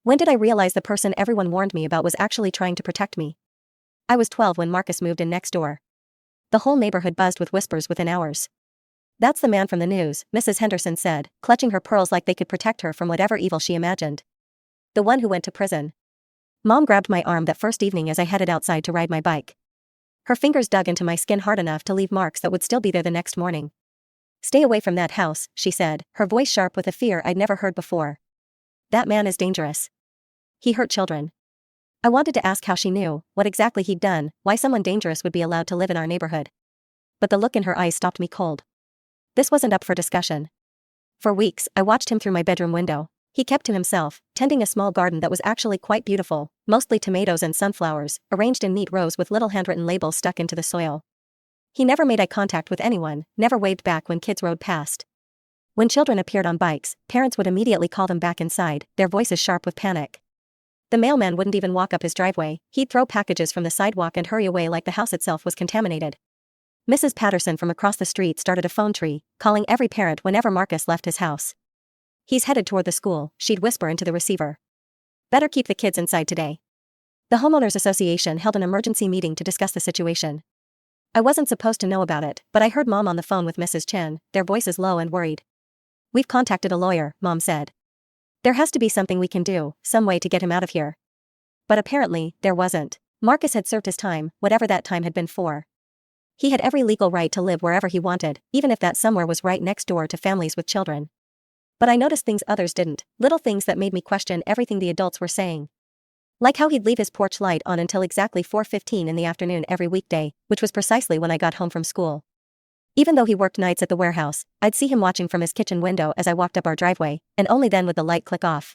When did I realize the person everyone warned me about was actually trying to protect me? I was 12 when Marcus moved in next door. The whole neighborhood buzzed with whispers within hours. "That's the man from the news," Mrs. Henderson said, clutching her pearls like they could protect her from whatever evil she imagined. "The one who went to prison." Mom grabbed my arm that first evening as I headed outside to ride my bike. Her fingers dug into my skin hard enough to leave marks that would still be there the next morning. "Stay away from that house," she said, her voice sharp with a fear I'd never heard before. "That man is dangerous. He hurt children." I wanted to ask how she knew, what exactly he'd done, why someone dangerous would be allowed to live in our neighborhood. But the look in her eyes stopped me cold. This wasn't up for discussion. For weeks, I watched him through my bedroom window. He kept to himself, tending a small garden that was actually quite beautiful, mostly tomatoes and sunflowers, arranged in neat rows with little handwritten labels stuck into the soil. He never made eye contact with anyone, never waved back when kids rode past. When children appeared on bikes, parents would immediately call them back inside, their voices sharp with panic. The mailman wouldn't even walk up his driveway, he'd throw packages from the sidewalk and hurry away like the house itself was contaminated. Mrs. Patterson from across the street started a phone tree, calling every parent whenever Marcus left his house. "He's headed toward the school," she'd whisper into the receiver. "Better keep the kids inside today." The homeowners association held an emergency meeting to discuss the situation. I wasn't supposed to know about it, but I heard Mom on the phone with Mrs. Chen, their voices low and worried. "We've contacted a lawyer," Mom said. "There has to be something we can do, some way to get him out of here." But apparently, there wasn't. Marcus had served his time, whatever that time had been for. He had every legal right to live wherever he wanted, even if that somewhere was right next door to families with children. But I noticed things others didn't, little things that made me question everything the adults were saying. Like how he'd leave his porch light on until exactly 4:15 in the afternoon every weekday, which was precisely when I got home from school. Even though he worked nights at the warehouse, I'd see him watching from his kitchen window as I walked up our driveway, and only then would the light click off.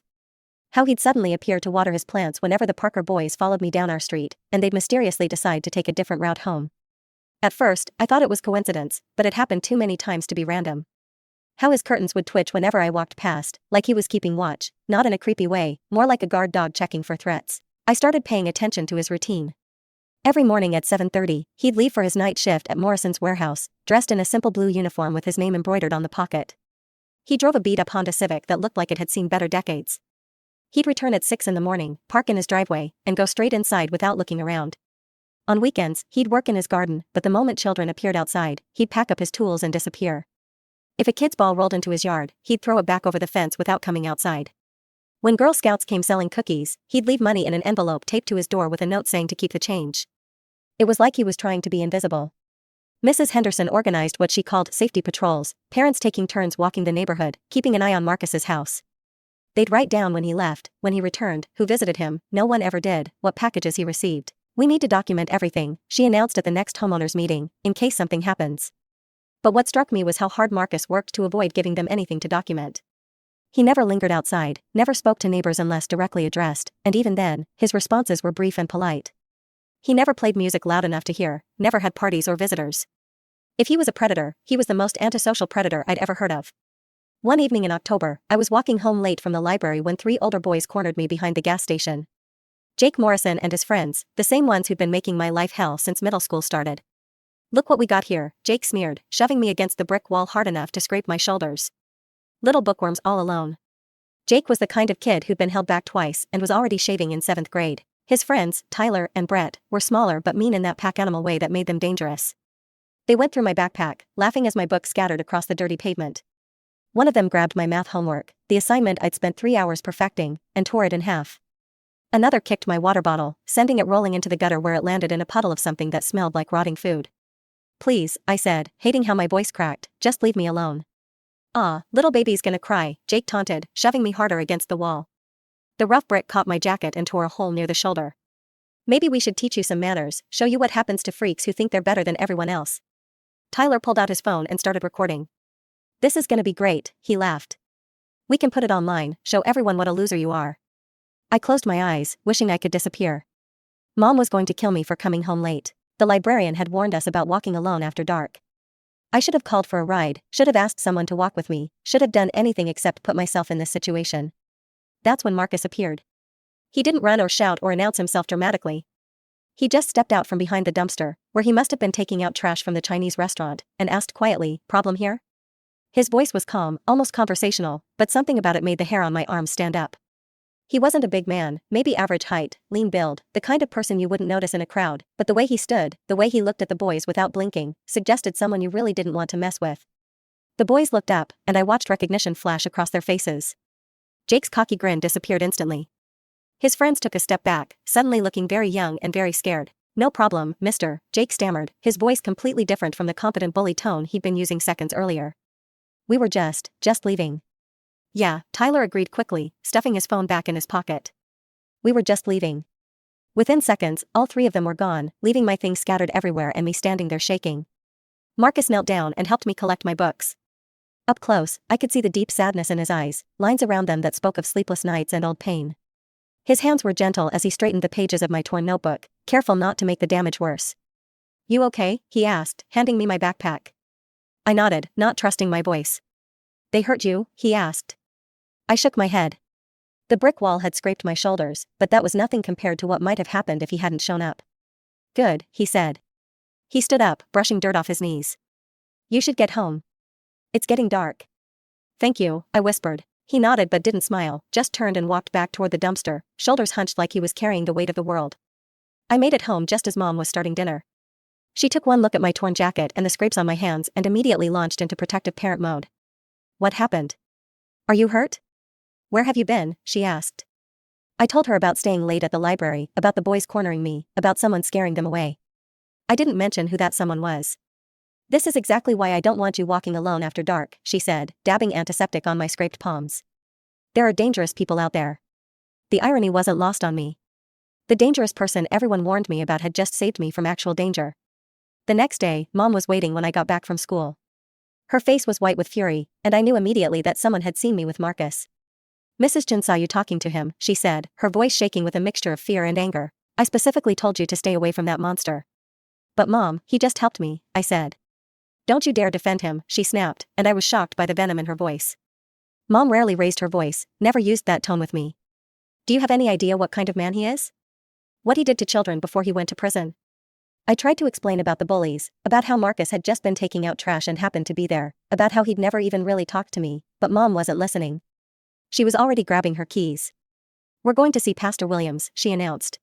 How he'd suddenly appear to water his plants whenever the Parker boys followed me down our street, and they'd mysteriously decide to take a different route home. At first, I thought it was coincidence, but it happened too many times to be random. How his curtains would twitch whenever I walked past, like he was keeping watch, not in a creepy way, more like a guard dog checking for threats. I started paying attention to his routine. Every morning at 7:30, he'd leave for his night shift at Morrison's warehouse, dressed in a simple blue uniform with his name embroidered on the pocket. He drove a beat-up Honda Civic that looked like it had seen better decades. He'd return at 6 in the morning, park in his driveway, and go straight inside without looking around. On weekends, he'd work in his garden, but the moment children appeared outside, he'd pack up his tools and disappear. If a kid's ball rolled into his yard, he'd throw it back over the fence without coming outside. When Girl Scouts came selling cookies, he'd leave money in an envelope taped to his door with a note saying to keep the change. It was like he was trying to be invisible. Mrs. Henderson organized what she called safety patrols, parents taking turns walking the neighborhood, keeping an eye on Marcus's house. They'd write down when he left, when he returned, who visited him, no one ever did, what packages he received. "We need to document everything," she announced at the next homeowners meeting, in case something happens. But what struck me was how hard Marcus worked to avoid giving them anything to document. He never lingered outside, never spoke to neighbors unless directly addressed, and even then, his responses were brief and polite. He never played music loud enough to hear, never had parties or visitors. If he was a predator, he was the most antisocial predator I'd ever heard of. One evening in October, I was walking home late from the library when 3 older boys cornered me behind the gas station. Jake Morrison and his friends, the same ones who'd been making my life hell since middle school started. "Look what we got here," Jake smeared, shoving me against the brick wall hard enough to scrape my shoulders. Little bookworms all alone. Jake was the kind of kid who'd been held back twice and was already shaving in 7th grade. His friends, Tyler and Brett, were smaller but mean in that pack animal way that made them dangerous. They went through my backpack, laughing as my books scattered across the dirty pavement. One of them grabbed my math homework, the assignment I'd spent 3 hours perfecting, and tore it in half. Another kicked my water bottle, sending it rolling into the gutter where it landed in a puddle of something that smelled like rotting food. "Please," I said, hating how my voice cracked, "just leave me alone." "Aw, little baby's gonna cry," Jake taunted, shoving me harder against the wall. The rough brick caught my jacket and tore a hole near the shoulder. "Maybe we should teach you some manners, show you what happens to freaks who think they're better than everyone else." Tyler pulled out his phone and started recording. "This is gonna be great," he laughed. "We can put it online, show everyone what a loser you are." I closed my eyes, wishing I could disappear. Mom was going to kill me for coming home late. The librarian had warned us about walking alone after dark. I should have called for a ride, should have asked someone to walk with me, should have done anything except put myself in this situation. That's when Marcus appeared. He didn't run or shout or announce himself dramatically. He just stepped out from behind the dumpster, where he must have been taking out trash from the Chinese restaurant, and asked quietly, "Problem here?" His voice was calm, almost conversational, but something about it made the hair on my arms stand up. He wasn't a big man, maybe average height, lean build, the kind of person you wouldn't notice in a crowd, but the way he stood, the way he looked at the boys without blinking, suggested someone you really didn't want to mess with. The boys looked up, and I watched recognition flash across their faces. Jake's cocky grin disappeared instantly. His friends took a step back, suddenly looking very young and very scared. "No problem, mister," Jake stammered, his voice completely different from the confident bully tone he'd been using seconds earlier. "We were just leaving." "Yeah," Tyler agreed quickly, stuffing his phone back in his pocket. "We were just leaving." Within seconds, all three of them were gone, leaving my things scattered everywhere and me standing there shaking. Marcus knelt down and helped me collect my books. Up close, I could see the deep sadness in his eyes, lines around them that spoke of sleepless nights and old pain. His hands were gentle as he straightened the pages of my torn notebook, careful not to make the damage worse. "You okay?" he asked, handing me my backpack. I nodded, not trusting my voice. "They hurt you?" he asked. I shook my head. The brick wall had scraped my shoulders, but that was nothing compared to what might have happened if he hadn't shown up. "Good," he said. He stood up, brushing dirt off his knees. "You should get home. It's getting dark." "Thank you," I whispered. He nodded but didn't smile, just turned and walked back toward the dumpster, shoulders hunched like he was carrying the weight of the world. I made it home just as Mom was starting dinner. She took one look at my torn jacket and the scrapes on my hands and immediately launched into protective parent mode. "What happened? Are you hurt? Where have you been?" she asked. I told her about staying late at the library, about the boys cornering me, about someone scaring them away. I didn't mention who that someone was. "This is exactly why I don't want you walking alone after dark," she said, dabbing antiseptic on my scraped palms. "There are dangerous people out there." The irony wasn't lost on me. The dangerous person everyone warned me about had just saved me from actual danger. The next day, Mom was waiting when I got back from school. Her face was white with fury, and I knew immediately that someone had seen me with Marcus. "Mrs. Jin saw you talking to him," she said, her voice shaking with a mixture of fear and anger. "I specifically told you to stay away from that monster." "But Mom, he just helped me," I said. "Don't you dare defend him," she snapped, and I was shocked by the venom in her voice. Mom rarely raised her voice, never used that tone with me. "Do you have any idea what kind of man he is? What he did to children before he went to prison?" I tried to explain about the bullies, about how Marcus had just been taking out trash and happened to be there, about how he'd never even really talked to me, but Mom wasn't listening. She was already grabbing her keys. "We're going to see Pastor Williams," she announced.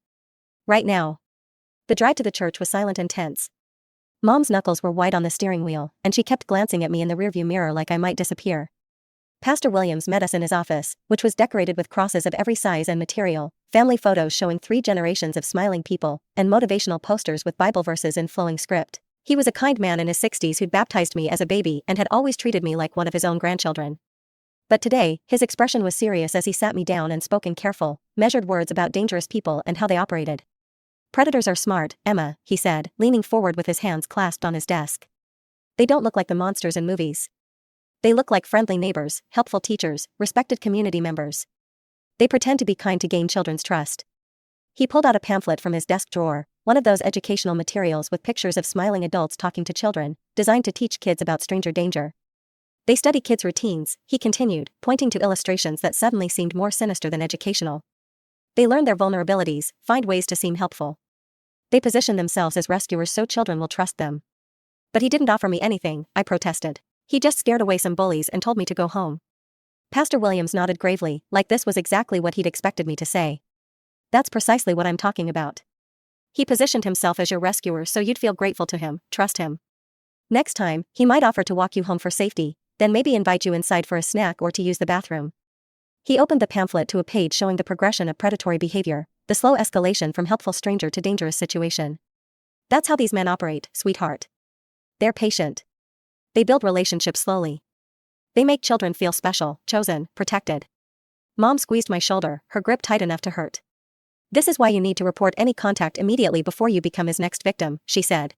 "Right now." The drive to the church was silent and tense. Mom's knuckles were white on the steering wheel, and she kept glancing at me in the rearview mirror like I might disappear. Pastor Williams met us in his office, which was decorated with crosses of every size and material, family photos showing 3 generations of smiling people, and motivational posters with Bible verses in flowing script. He was a kind man in his 60s who'd baptized me as a baby and had always treated me like one of his own grandchildren. But today, his expression was serious as he sat me down and spoke in careful, measured words about dangerous people and how they operated. "Predators are smart, Emma," he said, leaning forward with his hands clasped on his desk. "They don't look like the monsters in movies. They look like friendly neighbors, helpful teachers, respected community members. They pretend to be kind to gain children's trust." He pulled out a pamphlet from his desk drawer, one of those educational materials with pictures of smiling adults talking to children, designed to teach kids about stranger danger. "They study kids' routines," he continued, pointing to illustrations that suddenly seemed more sinister than educational. "They learn their vulnerabilities, find ways to seem helpful. They position themselves as rescuers so children will trust them." "But he didn't offer me anything," I protested. "He just scared away some bullies and told me to go home." Pastor Williams nodded gravely, like this was exactly what he'd expected me to say. "That's precisely what I'm talking about. He positioned himself as your rescuer so you'd feel grateful to him, trust him. Next time, he might offer to walk you home for safety, then maybe invite you inside for a snack or to use the bathroom." He opened the pamphlet to a page showing the progression of predatory behavior, the slow escalation from helpful stranger to dangerous situation. "That's how these men operate, sweetheart. They're patient. They build relationships slowly. They make children feel special, chosen, protected." Mom squeezed my shoulder, her grip tight enough to hurt. "This is why you need to report any contact immediately before you become his next victim," she said.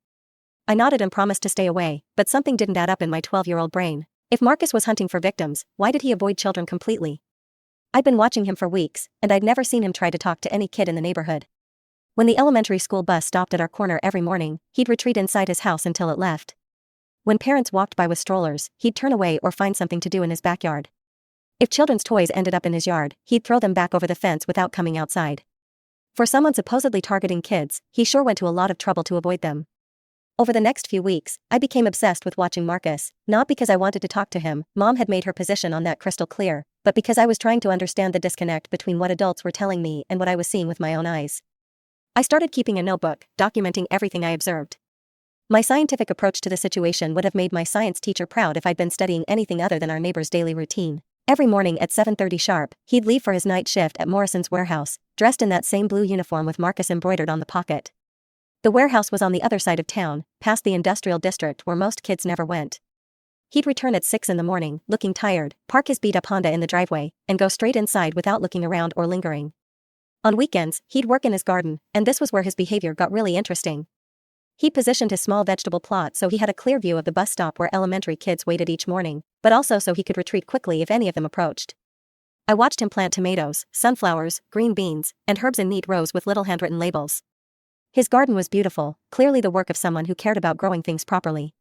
I nodded and promised to stay away, but something didn't add up in my 12-year-old brain. If Marcus was hunting for victims, why did he avoid children completely? I'd been watching him for weeks, and I'd never seen him try to talk to any kid in the neighborhood. When the elementary school bus stopped at our corner every morning, he'd retreat inside his house until it left. When parents walked by with strollers, he'd turn away or find something to do in his backyard. If children's toys ended up in his yard, he'd throw them back over the fence without coming outside. For someone supposedly targeting kids, he sure went to a lot of trouble to avoid them. Over the next few weeks, I became obsessed with watching Marcus, not because I wanted to talk to him. Mom had made her position on that crystal clear, but because I was trying to understand the disconnect between what adults were telling me and what I was seeing with my own eyes. I started keeping a notebook, documenting everything I observed. My scientific approach to the situation would have made my science teacher proud if I'd been studying anything other than our neighbor's daily routine. Every morning at 7:30 sharp, he'd leave for his night shift at Morrison's warehouse, dressed in that same blue uniform with Marcus embroidered on the pocket. The warehouse was on the other side of town, past the industrial district where most kids never went. He'd return at 6 in the morning, looking tired, park his beat-up Honda in the driveway, and go straight inside without looking around or lingering. On weekends, he'd work in his garden, and this was where his behavior got really interesting. He positioned his small vegetable plot so he had a clear view of the bus stop where elementary kids waited each morning, but also so he could retreat quickly if any of them approached. I watched him plant tomatoes, sunflowers, green beans, and herbs in neat rows with little handwritten labels. His garden was beautiful, clearly the work of someone who cared about growing things properly.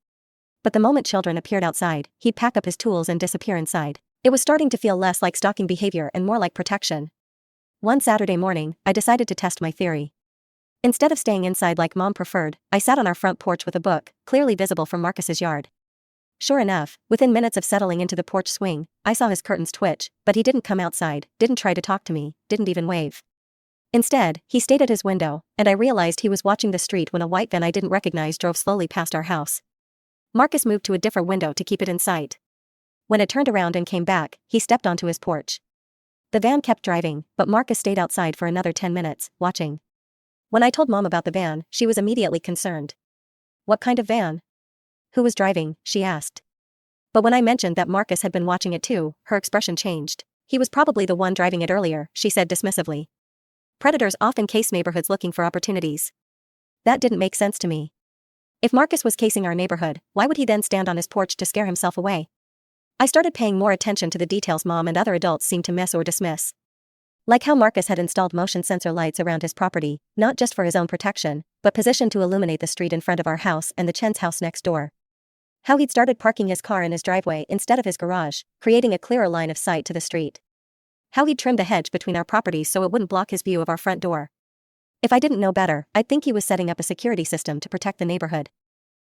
But the moment children appeared outside, he'd pack up his tools and disappear inside. It was starting to feel less like stalking behavior and more like protection. One Saturday morning, I decided to test my theory. Instead of staying inside like Mom preferred, I sat on our front porch with a book, clearly visible from Marcus's yard. Sure enough, within minutes of settling into the porch swing, I saw his curtains twitch, but he didn't come outside, didn't try to talk to me, didn't even wave. Instead, he stayed at his window, and I realized he was watching the street when a white van I didn't recognize drove slowly past our house. Marcus moved to a different window to keep it in sight. When it turned around and came back, he stepped onto his porch. The van kept driving, but Marcus stayed outside for another 10 minutes, watching. When I told Mom about the van, she was immediately concerned. What kind of van? Who was driving? She asked. But when I mentioned that Marcus had been watching it too, her expression changed. He was probably the one driving it earlier, she said dismissively. Predators often case neighborhoods looking for opportunities. That didn't make sense to me. If Marcus was casing our neighborhood, why would he then stand on his porch to scare himself away? I started paying more attention to the details Mom and other adults seemed to miss or dismiss. Like how Marcus had installed motion sensor lights around his property, not just for his own protection, but positioned to illuminate the street in front of our house and the Chen's house next door. How he'd started parking his car in his driveway instead of his garage, creating a clearer line of sight to the street. How he'd trimmed the hedge between our properties so it wouldn't block his view of our front door. If I didn't know better, I'd think he was setting up a security system to protect the neighborhood.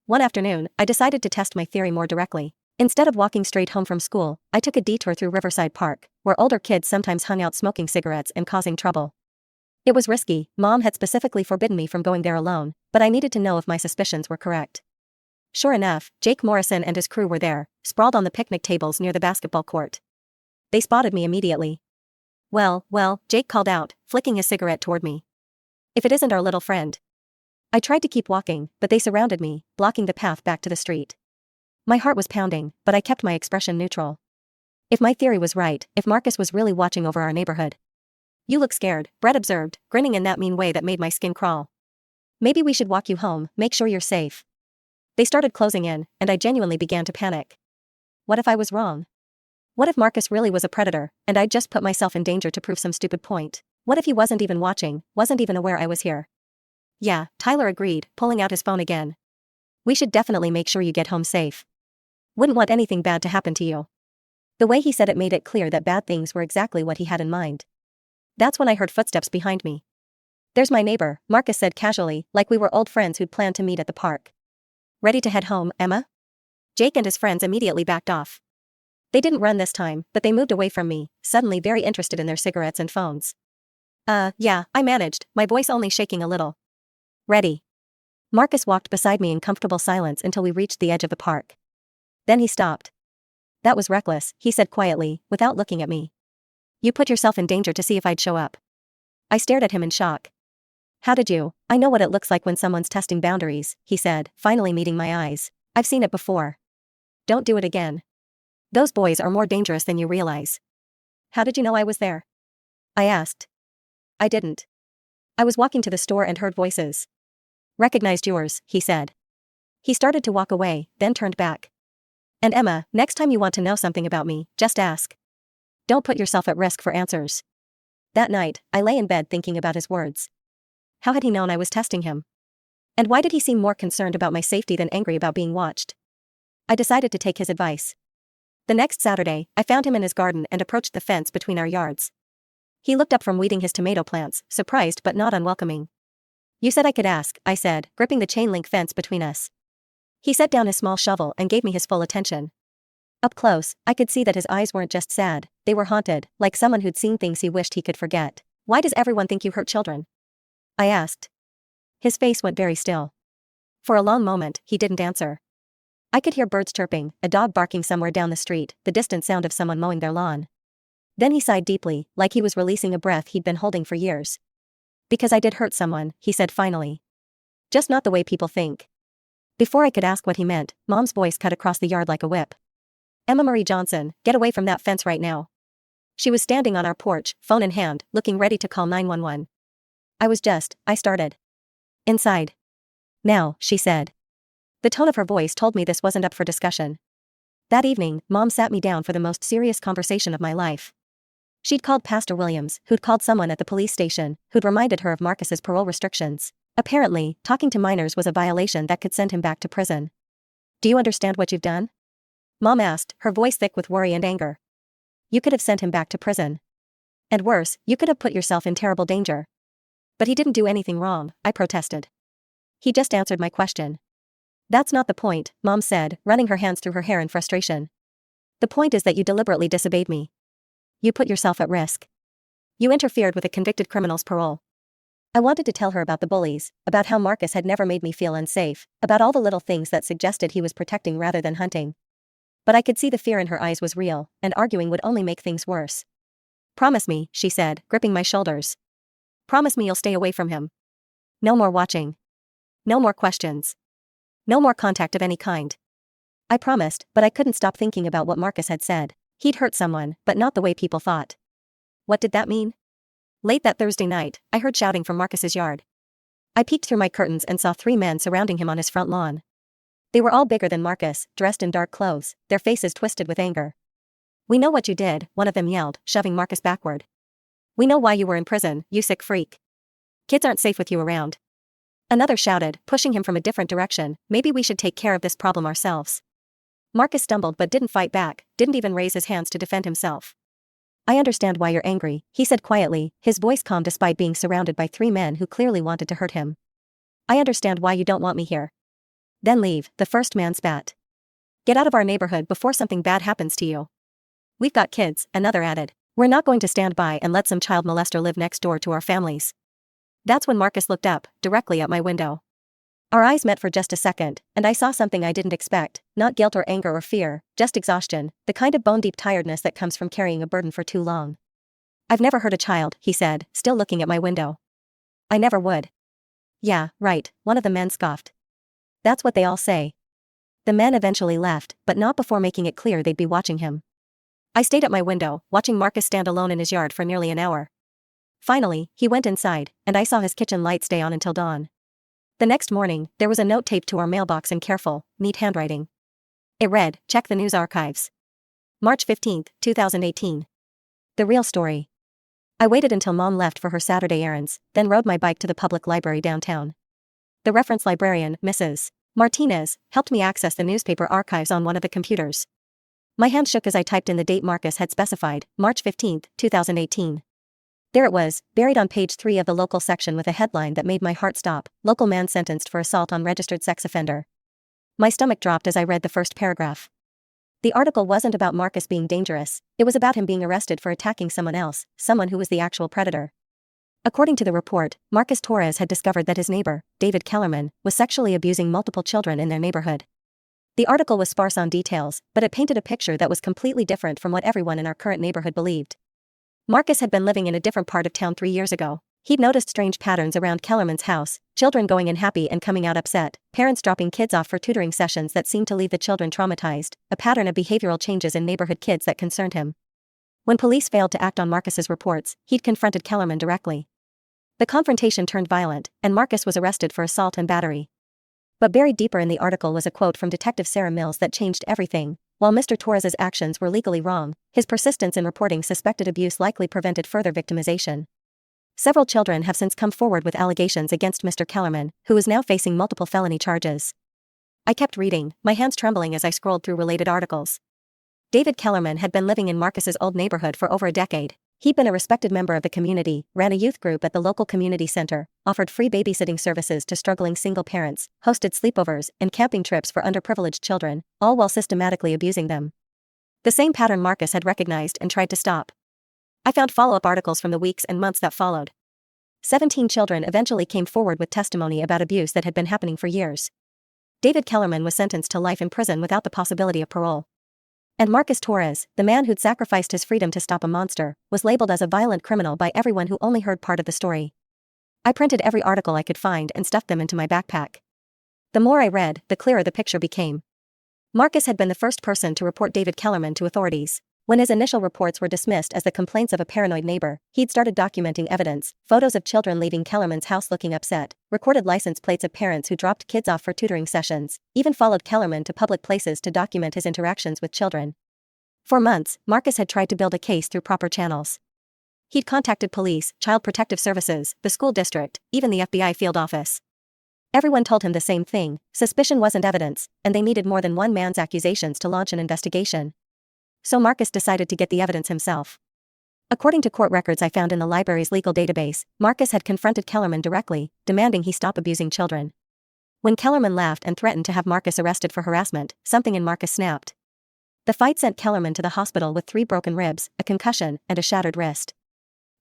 One afternoon, I decided to test my theory more directly. Instead of walking straight home from school, I took a detour through Riverside Park, where older kids sometimes hung out smoking cigarettes and causing trouble. It was risky, Mom had specifically forbidden me from going there alone, but I needed to know if my suspicions were correct. Sure enough, Jake Morrison and his crew were there, sprawled on the picnic tables near the basketball court. They spotted me immediately. Well, Jake called out, flicking his cigarette toward me. If it isn't our little friend. I tried to keep walking, but they surrounded me, blocking the path back to the street. My heart was pounding, but I kept my expression neutral. If my theory was right, if Marcus was really watching over our neighborhood. You look scared, Brett observed, grinning in that mean way that made my skin crawl. Maybe we should walk you home, make sure you're safe. They started closing in, and I genuinely began to panic. What if I was wrong? What if Marcus really was a predator, and I'd just put myself in danger to prove some stupid point? What if he wasn't even watching, wasn't even aware I was here? Yeah, Tyler agreed, pulling out his phone again. We should definitely make sure you get home safe. Wouldn't want anything bad to happen to you. The way he said it made it clear that bad things were exactly what he had in mind. That's when I heard footsteps behind me. There's my neighbor, Marcus said casually, like we were old friends who'd planned to meet at the park. Ready to head home, Emma? Jake and his friends immediately backed off. They didn't run this time, but they moved away from me, suddenly very interested in their cigarettes and phones. Yeah, I managed, my voice only shaking a little. Ready. Marcus walked beside me in comfortable silence until we reached the edge of the park. Then he stopped. That was reckless, he said quietly, without looking at me. You put yourself in danger to see if I'd show up. I stared at him in shock. How did you? I know what it looks like when someone's testing boundaries, he said, finally meeting my eyes. I've seen it before. Don't do it again. Those boys are more dangerous than you realize. How did you know I was there? I asked. I didn't. I was walking to the store and heard voices. Recognized yours, he said. He started to walk away, then turned back. And Emma, next time you want to know something about me, just ask. Don't put yourself at risk for answers. That night, I lay in bed thinking about his words. How had he known I was testing him? And why did he seem more concerned about my safety than angry about being watched? I decided to take his advice. The next Saturday, I found him in his garden and approached the fence between our yards. He looked up from weeding his tomato plants, surprised but not unwelcoming. You said I could ask, I said, gripping the chain link fence between us. He set down his small shovel and gave me his full attention. Up close, I could see that his eyes weren't just sad, they were haunted, like someone who'd seen things he wished he could forget. "Why does everyone think you hurt children?" I asked. His face went very still. For a long moment, he didn't answer. I could hear birds chirping, a dog barking somewhere down the street, the distant sound of someone mowing their lawn. Then he sighed deeply, like he was releasing a breath he'd been holding for years. "Because I did hurt someone," he said finally. "Just not the way people think." Before I could ask what he meant, Mom's voice cut across the yard like a whip. "Emma Marie Johnson, get away from that fence right now." She was standing on our porch, phone in hand, looking ready to call 911. I started. "Inside. Now," she said. The tone of her voice told me this wasn't up for discussion. That evening, Mom sat me down for the most serious conversation of my life. She'd called Pastor Williams, who'd called someone at the police station, who'd reminded her of Marcus's parole restrictions. Apparently, talking to minors was a violation that could send him back to prison. "Do you understand what you've done?" Mom asked, her voice thick with worry and anger. "You could have sent him back to prison. And worse, you could have put yourself in terrible danger." "But he didn't do anything wrong," I protested. "He just answered my question." "That's not the point," Mom said, running her hands through her hair in frustration. "The point is that you deliberately disobeyed me. You put yourself at risk. You interfered with a convicted criminal's parole." I wanted to tell her about the bullies, about how Marcus had never made me feel unsafe, about all the little things that suggested he was protecting rather than hunting. But I could see the fear in her eyes was real, and arguing would only make things worse. "Promise me," she said, gripping my shoulders. "Promise me you'll stay away from him. No more watching. No more questions. No more contact of any kind." I promised, but I couldn't stop thinking about what Marcus had said. He'd hurt someone, but not the way people thought. What did that mean? Late that Thursday night, I heard shouting from Marcus's yard. I peeked through my curtains and saw 3 men surrounding him on his front lawn. They were all bigger than Marcus, dressed in dark clothes, their faces twisted with anger. "We know what you did," one of them yelled, shoving Marcus backward. "We know why you were in prison, you sick freak. Kids aren't safe with you around." Another shouted, pushing him from a different direction, "Maybe we should take care of this problem ourselves." Marcus stumbled but didn't fight back, didn't even raise his hands to defend himself. "I understand why you're angry," he said quietly, his voice calm despite being surrounded by 3 men who clearly wanted to hurt him. "I understand why you don't want me here." "Then leave," the first man spat. "Get out of our neighborhood before something bad happens to you." "We've got kids," another added. "We're not going to stand by and let some child molester live next door to our families." That's when Marcus looked up, directly at my window. Our eyes met for just a second, and I saw something I didn't expect, not guilt or anger or fear, just exhaustion, the kind of bone-deep tiredness that comes from carrying a burden for too long. "I've never hurt a child," he said, still looking at my window. "I never would." "Yeah, right," one of the men scoffed. "That's what they all say." The men eventually left, but not before making it clear they'd be watching him. I stayed at my window, watching Marcus stand alone in his yard for nearly an hour. Finally, he went inside, and I saw his kitchen light stay on until dawn. The next morning, there was a note taped to our mailbox in careful, neat handwriting. It read, "Check the news archives. March 15, 2018. The real story." I waited until Mom left for her Saturday errands, then rode my bike to the public library downtown. The reference librarian, Mrs. Martinez, helped me access the newspaper archives on one of the computers. My hand shook as I typed in the date Marcus had specified, March 15, 2018. There it was, buried on page 3 of the local section with a headline that made my heart stop, "Local man sentenced for assault on registered sex offender." My stomach dropped as I read the first paragraph. The article wasn't about Marcus being dangerous, it was about him being arrested for attacking someone else, someone who was the actual predator. According to the report, Marcus Torres had discovered that his neighbor, David Kellerman, was sexually abusing multiple children in their neighborhood. The article was sparse on details, but it painted a picture that was completely different from what everyone in our current neighborhood believed. Marcus had been living in a different part of town 3 years ago. He'd noticed strange patterns around Kellerman's house, children going in happy and coming out upset, parents dropping kids off for tutoring sessions that seemed to leave the children traumatized, a pattern of behavioral changes in neighborhood kids that concerned him. When police failed to act on Marcus's reports, he'd confronted Kellerman directly. The confrontation turned violent, and Marcus was arrested for assault and battery. But buried deeper in the article was a quote from Detective Sarah Mills that changed everything. While Mr. Torres's actions were legally wrong, his persistence in reporting suspected abuse likely prevented further victimization. Several children have since come forward with allegations against Mr. Kellerman, who is now facing multiple felony charges. I kept reading, my hands trembling as I scrolled through related articles. David Kellerman had been living in Marcus's old neighborhood for over a decade. He'd been a respected member of the community, ran a youth group at the local community center, offered free babysitting services to struggling single parents, hosted sleepovers and camping trips for underprivileged children, all while systematically abusing them. The same pattern Marcus had recognized and tried to stop. I found follow-up articles from the weeks and months that followed. 17 children eventually came forward with testimony about abuse that had been happening for years. David Kellerman was sentenced to life in prison without the possibility of parole. And Marcus Torres, the man who'd sacrificed his freedom to stop a monster, was labeled as a violent criminal by everyone who only heard part of the story. I printed every article I could find and stuffed them into my backpack. The more I read, the clearer the picture became. Marcus had been the first person to report David Kellerman to authorities. When his initial reports were dismissed as the complaints of a paranoid neighbor, he'd started documenting evidence, photos of children leaving Kellerman's house looking upset, recorded license plates of parents who dropped kids off for tutoring sessions, even followed Kellerman to public places to document his interactions with children. For months, Marcus had tried to build a case through proper channels. He'd contacted police, Child Protective Services, the school district, even the FBI field office. Everyone told him the same thing: suspicion wasn't evidence, and they needed more than one man's accusations to launch an investigation. So Marcus decided to get the evidence himself. According to court records I found in the library's legal database, Marcus had confronted Kellerman directly, demanding he stop abusing children. When Kellerman laughed and threatened to have Marcus arrested for harassment, something in Marcus snapped. The fight sent Kellerman to the hospital with 3 broken ribs, a concussion, and a shattered wrist.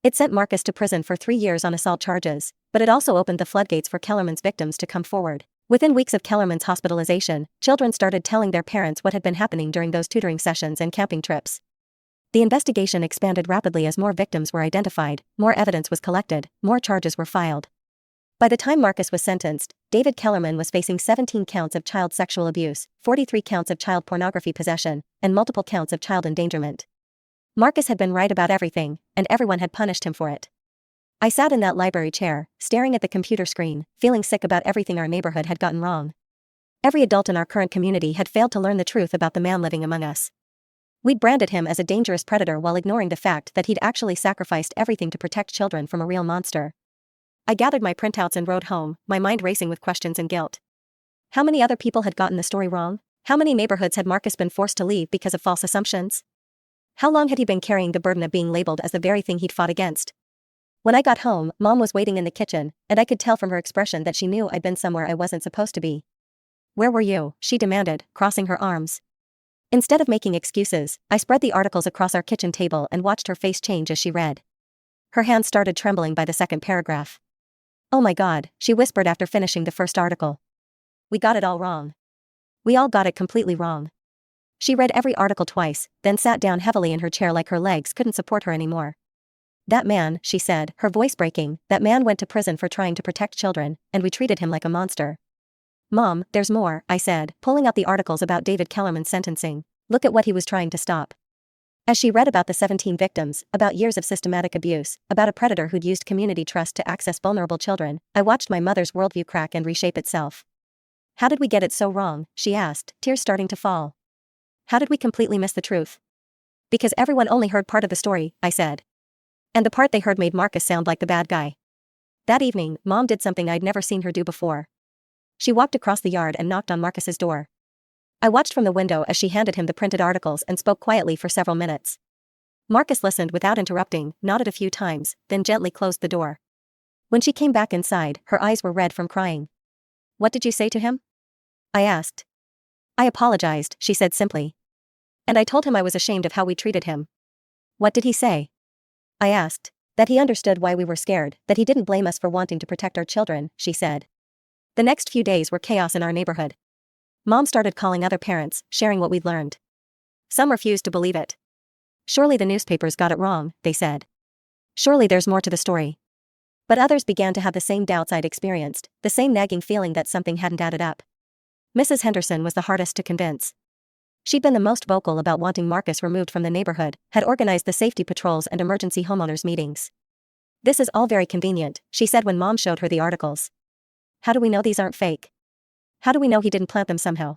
It sent Marcus to prison for 3 years on assault charges, but it also opened the floodgates for Kellerman's victims to come forward. Within weeks of Kellerman's hospitalization, children started telling their parents what had been happening during those tutoring sessions and camping trips. The investigation expanded rapidly as more victims were identified, more evidence was collected, more charges were filed. By the time Marcus was sentenced, David Kellerman was facing 17 counts of child sexual abuse, 43 counts of child pornography possession, and multiple counts of child endangerment. Marcus had been right about everything, and everyone had punished him for it. I sat in that library chair, staring at the computer screen, feeling sick about everything our neighborhood had gotten wrong. Every adult in our current community had failed to learn the truth about the man living among us. We'd branded him as a dangerous predator while ignoring the fact that he'd actually sacrificed everything to protect children from a real monster. I gathered my printouts and rode home, my mind racing with questions and guilt. How many other people had gotten the story wrong? How many neighborhoods had Marcus been forced to leave because of false assumptions? How long had he been carrying the burden of being labeled as the very thing he'd fought against? When I got home, Mom was waiting in the kitchen, and I could tell from her expression that she knew I'd been somewhere I wasn't supposed to be. "Where were you?" she demanded, crossing her arms. Instead of making excuses, I spread the articles across our kitchen table and watched her face change as she read. Her hands started trembling by the second paragraph. "Oh my God," she whispered after finishing the first article. "We got it all wrong. We all got it completely wrong." She read every article twice, then sat down heavily in her chair like her legs couldn't support her anymore. "That man," she said, her voice breaking, "that man went to prison for trying to protect children, and we treated him like a monster." "Mom, there's more," I said, pulling out the articles about David Kellerman's sentencing. "Look at what he was trying to stop." As she read about the 17 victims, about years of systematic abuse, about a predator who'd used community trust to access vulnerable children, I watched my mother's worldview crack and reshape itself. "How did we get it so wrong?" she asked, tears starting to fall. "How did we completely miss the truth?" "Because everyone only heard part of the story," I said. And the part they heard made Marcus sound like the bad guy. That evening, Mom did something I'd never seen her do before. She walked across the yard and knocked on Marcus's door. I watched from the window as she handed him the printed articles and spoke quietly for several minutes. Marcus listened without interrupting, nodded a few times, then gently closed the door. When she came back inside, her eyes were red from crying. "What did you say to him?" I asked. "I apologized," she said simply. "And I told him I was ashamed of how we treated him." "What did he say?" I asked. "That he understood why we were scared, that he didn't blame us for wanting to protect our children," she said. The next few days were chaos in our neighborhood. Mom started calling other parents, sharing what we'd learned. Some refused to believe it. "Surely the newspapers got it wrong," they said. "Surely there's more to the story." But others began to have the same doubts I'd experienced, the same nagging feeling that something hadn't added up. Mrs. Henderson was the hardest to convince. She'd been the most vocal about wanting Marcus removed from the neighborhood, had organized the safety patrols and emergency homeowners meetings. "This is all very convenient," she said when Mom showed her the articles. "How do we know these aren't fake? How do we know he didn't plant them somehow?"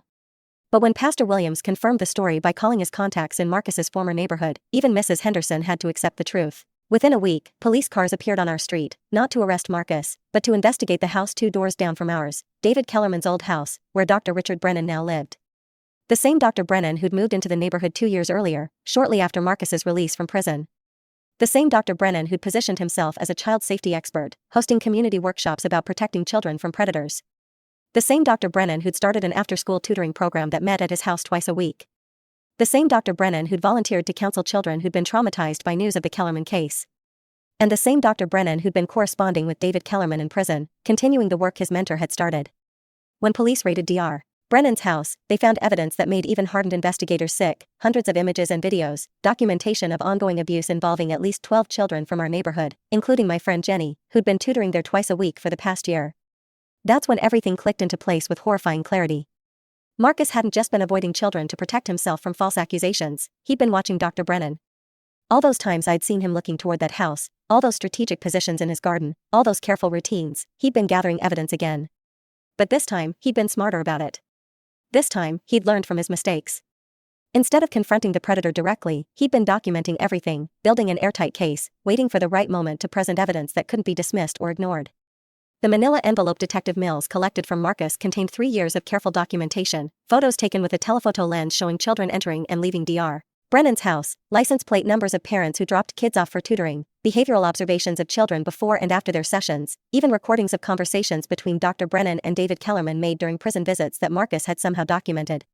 But when Pastor Williams confirmed the story by calling his contacts in Marcus's former neighborhood, even Mrs. Henderson had to accept the truth. Within a week, police cars appeared on our street, not to arrest Marcus, but to investigate the house 2 doors down from ours, David Kellerman's old house, where Dr. Richard Brennan now lived. The same Dr. Brennan who'd moved into the neighborhood 2 years earlier, shortly after Marcus's release from prison. The same Dr. Brennan who'd positioned himself as a child safety expert, hosting community workshops about protecting children from predators. The same Dr. Brennan who'd started an after-school tutoring program that met at his house twice a week. The same Dr. Brennan who'd volunteered to counsel children who'd been traumatized by news of the Kellerman case. And the same Dr. Brennan who'd been corresponding with David Kellerman in prison, continuing the work his mentor had started. When police raided Dr. Brennan's house, they found evidence that made even hardened investigators sick: hundreds of images and videos, documentation of ongoing abuse involving at least 12 children from our neighborhood, including my friend Jenny, who'd been tutoring there twice a week for the past year. That's when everything clicked into place with horrifying clarity. Marcus hadn't just been avoiding children to protect himself from false accusations, he'd been watching Dr. Brennan. All those times I'd seen him looking toward that house, all those strategic positions in his garden, all those careful routines, he'd been gathering evidence again. But this time, he'd been smarter about it. This time, he'd learned from his mistakes. Instead of confronting the predator directly, he'd been documenting everything, building an airtight case, waiting for the right moment to present evidence that couldn't be dismissed or ignored. The manila envelope Detective Mills collected from Marcus contained 3 years of careful documentation, photos taken with a telephoto lens showing children entering and leaving Dr. Brennan's house, license plate numbers of parents who dropped kids off for tutoring, behavioral observations of children before and after their sessions, even recordings of conversations between Dr. Brennan and David Kellerman made during prison visits that Marcus had somehow documented.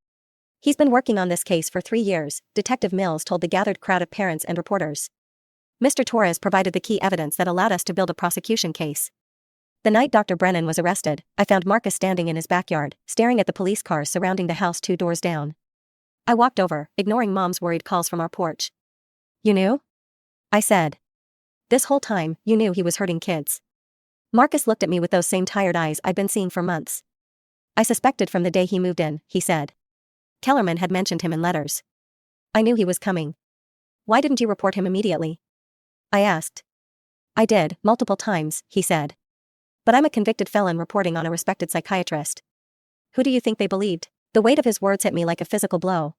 He's been working on this case for 3 years, Detective Mills told the gathered crowd of parents and reporters. Mr. Torres provided the key evidence that allowed us to build a prosecution case. The night Dr. Brennan was arrested, I found Marcus standing in his backyard, staring at the police cars surrounding the house 2 doors down. I walked over, ignoring Mom's worried calls from our porch. "You knew?" I said. "This whole time, you knew he was hurting kids." Marcus looked at me with those same tired eyes I'd been seeing for months. "I suspected from the day he moved in," he said. "Kellerman had mentioned him in letters. I knew he was coming." "Why didn't you report him immediately?" I asked. "I did, multiple times," he said. "But I'm a convicted felon reporting on a respected psychiatrist." Who do you think they believed? The weight of his words hit me like a physical blow.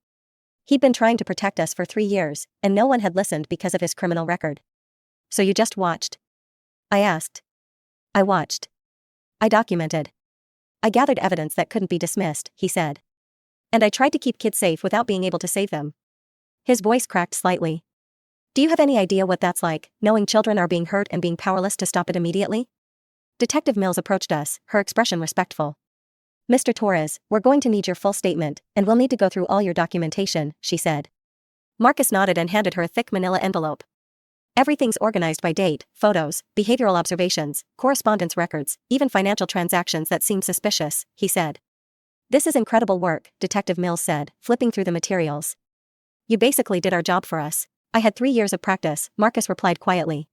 He'd been trying to protect us for 3 years, and no one had listened because of his criminal record. "So you just watched?" I asked. "I watched. I documented. I gathered evidence that couldn't be dismissed," he said. "And I tried to keep kids safe without being able to save them." His voice cracked slightly. "Do you have any idea what that's like, knowing children are being hurt and being powerless to stop it immediately?" Detective Mills approached us, her expression respectful. "Mr. Torres, we're going to need your full statement, and we'll need to go through all your documentation," she said. Marcus nodded and handed her a thick manila envelope. "Everything's organized by date, photos, behavioral observations, correspondence records, even financial transactions that seem suspicious," he said. "This is incredible work," Detective Mills said, flipping through the materials. "You basically did our job for us." "I had 3 years of practice," Marcus replied quietly.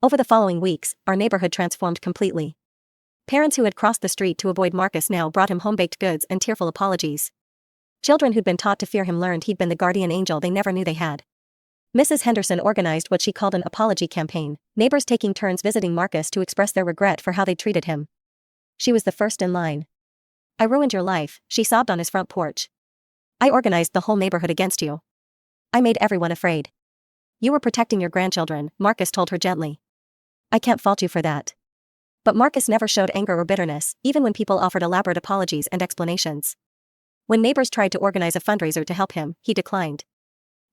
Over the following weeks, our neighborhood transformed completely. Parents who had crossed the street to avoid Marcus now brought him home baked goods and tearful apologies. Children who'd been taught to fear him learned he'd been the guardian angel they never knew they had. Mrs. Henderson organized what she called an apology campaign, neighbors taking turns visiting Marcus to express their regret for how they treated him. She was the first in line. "I ruined your life," she sobbed on his front porch. "I organized the whole neighborhood against you. I made everyone afraid." "You were protecting your grandchildren," Marcus told her gently. "I can't fault you for that." But Marcus never showed anger or bitterness, even when people offered elaborate apologies and explanations. When neighbors tried to organize a fundraiser to help him, he declined.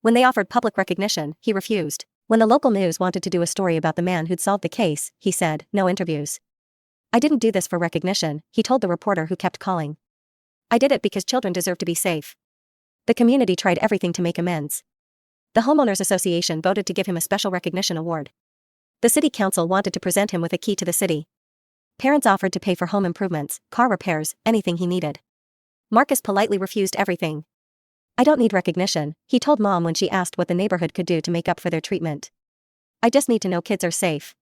When they offered public recognition, he refused. When the local news wanted to do a story about the man who'd solved the case, he said, "No interviews." "I didn't do this for recognition," he told the reporter who kept calling. "I did it because children deserve to be safe." The community tried everything to make amends. The Homeowners Association voted to give him a special recognition award. The city council wanted to present him with a key to the city. Parents offered to pay for home improvements, car repairs, anything he needed. Marcus politely refused everything. "I don't need recognition," he told Mom when she asked what the neighborhood could do to make up for their treatment. "I just need to know kids are safe."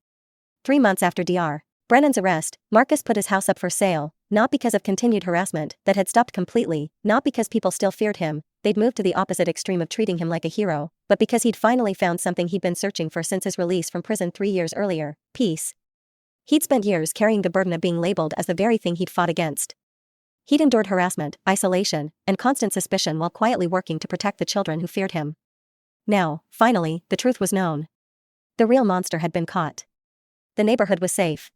3 months after Dr. Brennan's arrest, Marcus put his house up for sale, not because of continued harassment that had stopped completely, not because people still feared him, they'd moved to the opposite extreme of treating him like a hero, but because he'd finally found something he'd been searching for since his release from prison 3 years earlier: peace. He'd spent years carrying the burden of being labeled as the very thing he'd fought against. He'd endured harassment, isolation, and constant suspicion while quietly working to protect the children who feared him. Now, finally, the truth was known. The real monster had been caught. The neighborhood was safe.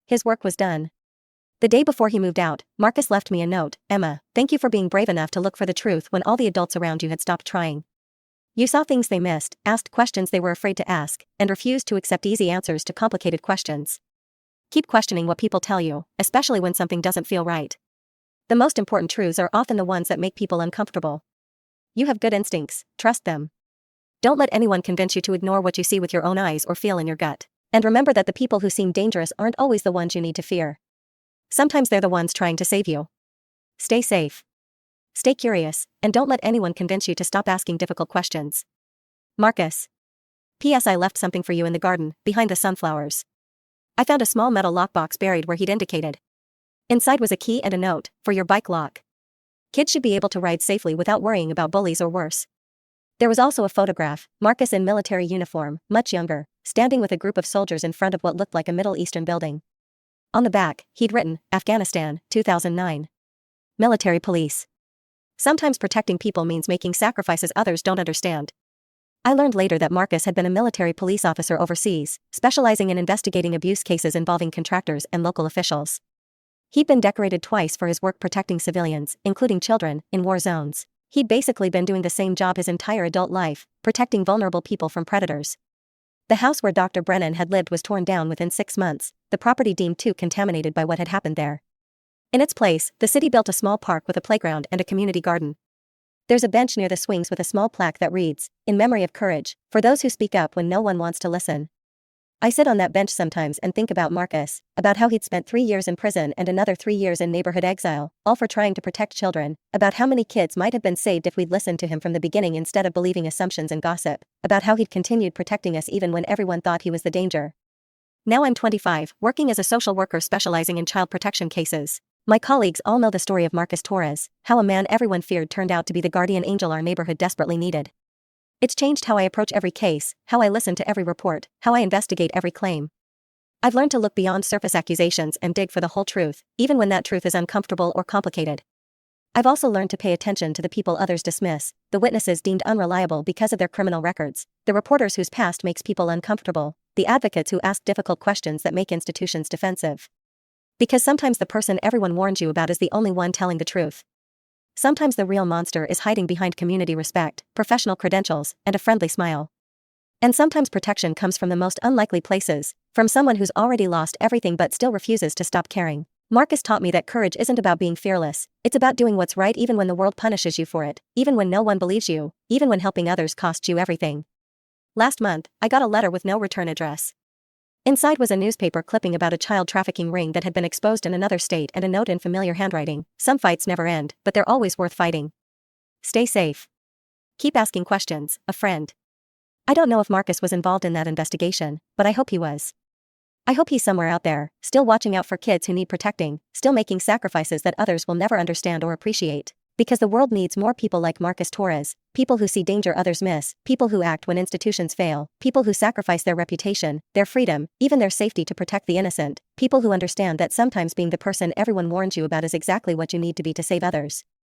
His work was done. The day before he moved out, Marcus left me a note: "Emma, thank you for being brave enough to look for the truth when all the adults around you had stopped trying. You saw things they missed, asked questions they were afraid to ask, and refused to accept easy answers to complicated questions. Keep questioning what people tell you, especially when something doesn't feel right. The most important truths are often the ones that make people uncomfortable. You have good instincts, trust them. Don't let anyone convince you to ignore what you see with your own eyes or feel in your gut. And remember that the people who seem dangerous aren't always the ones you need to fear. Sometimes they're the ones trying to save you. Stay safe. Stay curious, and don't let anyone convince you to stop asking difficult questions. Marcus. P.S. I left something for you in the garden, behind the sunflowers. I found a small metal lockbox buried where he'd indicated. Inside was a key and a note, for your bike lock. Kids should be able to ride safely without worrying about bullies or worse. There was also a photograph, Marcus in military uniform, much younger, standing with a group of soldiers in front of what looked like a Middle Eastern building. On the back, he'd written, Afghanistan, 2009. Military police. Sometimes protecting people means making sacrifices others don't understand. I learned later that Marcus had been a military police officer overseas, specializing in investigating abuse cases involving contractors and local officials. He'd been decorated twice for his work protecting civilians, including children, in war zones. He'd basically been doing the same job his entire adult life, protecting vulnerable people from predators. The house where Dr. Brennan had lived was torn down within 6 months, the property deemed too contaminated by what had happened there. In its place, the city built a small park with a playground and a community garden. There's a bench near the swings with a small plaque that reads, "In memory of courage, for those who speak up when no one wants to listen." I sit on that bench sometimes and think about Marcus, about how he'd spent 3 years in prison and another 3 years in neighborhood exile, all for trying to protect children, about how many kids might have been saved if we'd listened to him from the beginning instead of believing assumptions and gossip, about how he'd continued protecting us even when everyone thought he was the danger. Now I'm 25, working as a social worker specializing in child protection cases. My colleagues all know the story of Marcus Torres, how a man everyone feared turned out to be the guardian angel our neighborhood desperately needed. It's changed how I approach every case, how I listen to every report, how I investigate every claim. I've learned to look beyond surface accusations and dig for the whole truth, even when that truth is uncomfortable or complicated. I've also learned to pay attention to the people others dismiss, the witnesses deemed unreliable because of their criminal records, the reporters whose past makes people uncomfortable, the advocates who ask difficult questions that make institutions defensive. Because sometimes the person everyone warns you about is the only one telling the truth. Sometimes the real monster is hiding behind community respect, professional credentials, and a friendly smile. And sometimes protection comes from the most unlikely places, from someone who's already lost everything but still refuses to stop caring. Marcus taught me that courage isn't about being fearless, it's about doing what's right even when the world punishes you for it, even when no one believes you, even when helping others costs you everything. Last month, I got a letter with no return address. Inside was a newspaper clipping about a child trafficking ring that had been exposed in another state and a note in familiar handwriting. Some fights never end, but they're always worth fighting. Stay safe. Keep asking questions, a friend. I don't know if Marcus was involved in that investigation, but I hope he was. I hope he's somewhere out there, still watching out for kids who need protecting, still making sacrifices that others will never understand or appreciate. Because the world needs more people like Marcus Torres, people who see danger others miss, people who act when institutions fail, people who sacrifice their reputation, their freedom, even their safety to protect the innocent, people who understand that sometimes being the person everyone warns you about is exactly what you need to be to save others.